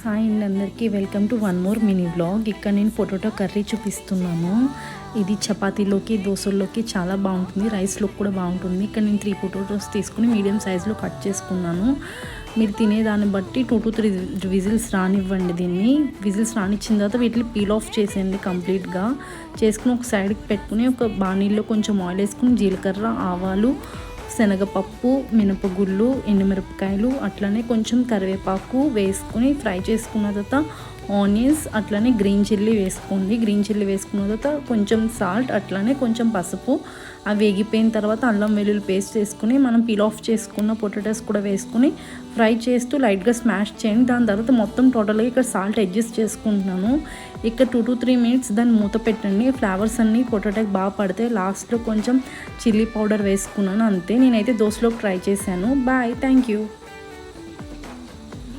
Hi అండి అందరికీ welcome to one more mini vlog. ఇక్కడ నేను పొటాటో కర్రీ చూపిస్తున్నాను. ఇది చపాతీలోకి దోశల్లోకి చాలా బాగుంటుంది, రైస్లోకి కూడా బాగుంటుంది. ఇక్కడ నేను 3 పొటాటోస్ తీసుకుని మీడియం సైజులో కట్ చేసుకున్నాను. మీరు తినేదాన్ని బట్టి 2 to 3 విజిల్స్ రానివ్వండి. దీన్ని విజిల్స్ రానిచ్చిన తర్వాత వీటిని పీల్ ఆఫ్ చేసేయండి కంప్లీట్గా. చేసుకుని ఒక సైడ్కి పెట్టుకుని ఒక బాణీలో కొంచెం ఆయిల్ వేసుకుని జీలకర్ర, ఆవాలు, శనగపప్పు, మినపగుళ్ళు, ఎండుమిరపకాయలు, అట్లనే కొంచెం కరివేపాకు వేసుకుని ఫ్రై చేసుకున్న తర్వాత ఆనియన్స్, అట్లనే గ్రీన్ చిల్లీ వేసుకోండి. గ్రీన్ చిల్లీ వేసుకున్న తర్వాత కొంచెం సాల్ట్, అట్లనే కొంచెం పసుపు. అవి వేగిపోయిన తర్వాత అల్లం వెల్లుల్లి పేస్ట్ వేసుకుని మనం పీల్ ఆఫ్ చేసుకున్న పొటాటోస్ కూడా వేసుకుని ఫ్రై చేస్తూ లైట్గా స్మాష్ చేయండి. దాని తర్వాత మొత్తం టోటల్గా ఇక్కడ సాల్ట్ అడ్జస్ట్ చేసుకుంటున్నాను. ఇక్కడ 2 to 3 minutes దాన్ని మూత పెట్టండి. ఫ్లేవర్స్ అన్నీ పొటాటోకి బాగా పడితే లాస్ట్లో కొంచెం చిల్లీ పౌడర్ వేసుకున్నాను. అంతే. నేనైతే దోశలోకి ట్రై చేశాను. Bye, thank you.